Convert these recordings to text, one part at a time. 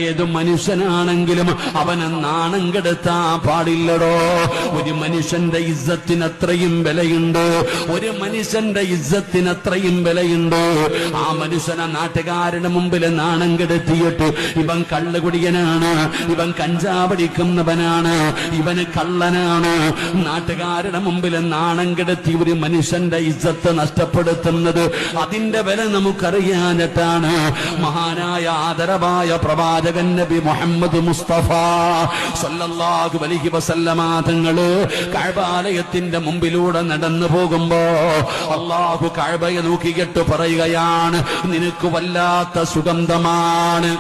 ഏതു മനുഷ്യനാണെങ്കിലും അവനെ നാണം കെടുത്താൻ പാടില്ലടോ. ഒരു മനുഷ്യന്റെ ഇസ്സത്തിന് അത്രയും വിലയുണ്ട്, ഒരു മനുഷ്യന്റെ ഇസ്സത്തിന് അത്രയും വിലയുണ്ട്. ആ മനുഷ്യനെ നാട്ടുകാരുടെ മുമ്പിൽ നാണം കെടുത്തിയിട്ട് ഇവൻ കള്ളുകുടിയനാണ്, ഇവൻ കഞ്ചാവടിക്കുന്നവനാണ്, ഇവന് കള്ളനാണ്, നാട്ടുകാരുടെ മുമ്പിൽ നാണം കെടുത്തി ഒരു മനുഷ്യന്റെ ഇസ്സത്ത് നഷ്ടപ്പെടുത്തുന്നത്, അതിന്റെ വില നമുക്കറിയാനിട്ടാണ് മഹാനായ ആദരവായ പ്രവാചകൻ നബി മുഹമ്മദ് മുസ്തഫ സല്ലല്ലാഹു അലൈഹി വസല്ലമ തങ്ങള് കഅബാലയത്തിന്റെ മുമ്പിലൂടെ നടന്നു പോകുമ്പോ അല്ലാഹു കഅബയെ നോക്കിയിട്ട് പറയുകയാണ്, നിനക്ക് വല്ലാത്ത സുഗന്ധമാണ്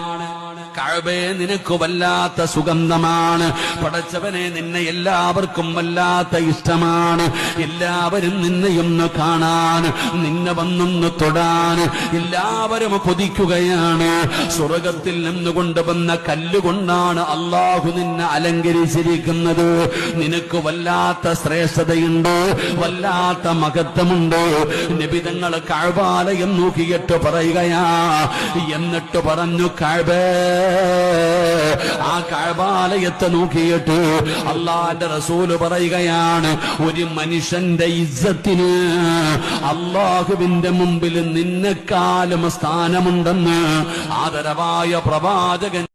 കഅബേ, നിനക്ക് വല്ലാത്ത സുഗന്ധമാണ്. പടച്ചവനെ, നിന്നെ എല്ലാവർക്കും വല്ലാത്ത ഇഷ്ടമാണ്. എല്ലാവരും നിന്നെയൊന്ന് കാണാൻ, നിന്നെ വന്നൊന്ന് തൊടാൻ എല്ലാവരും കൊതിക്കുകയാണ്. സ്വർഗത്തിൽ നിന്ന് കൊണ്ടുവന്ന കല്ലുകൊണ്ടാണ് അള്ളാഹു നിന്നെ അലങ്കരിച്ചിരിക്കുന്നത്. നിനക്ക് വല്ലാത്ത ശ്രേഷ്ഠതയുണ്ട്, വല്ലാത്ത മഹത്വമുണ്ട്. നബി തങ്ങൾ കഅബാലയം നോക്കിയിട്ട് പറയുകയാ, എന്നിട്ട് പറഞ്ഞു, കഅബേ, ആ കഅബാലയത്തെ നോക്കിയിട്ട് അല്ലാഹുവിന്റെ റസൂല് പറയുകയാണ്, ഒരു മനുഷ്യന്റെ ഇസ്സത്തിന് അല്ലാഹുവിന്റെ മുമ്പിൽ നിന്നെക്കാളും സ്ഥാനമുണ്ടെന്ന് ആദരവായ പ്രവാചകൻ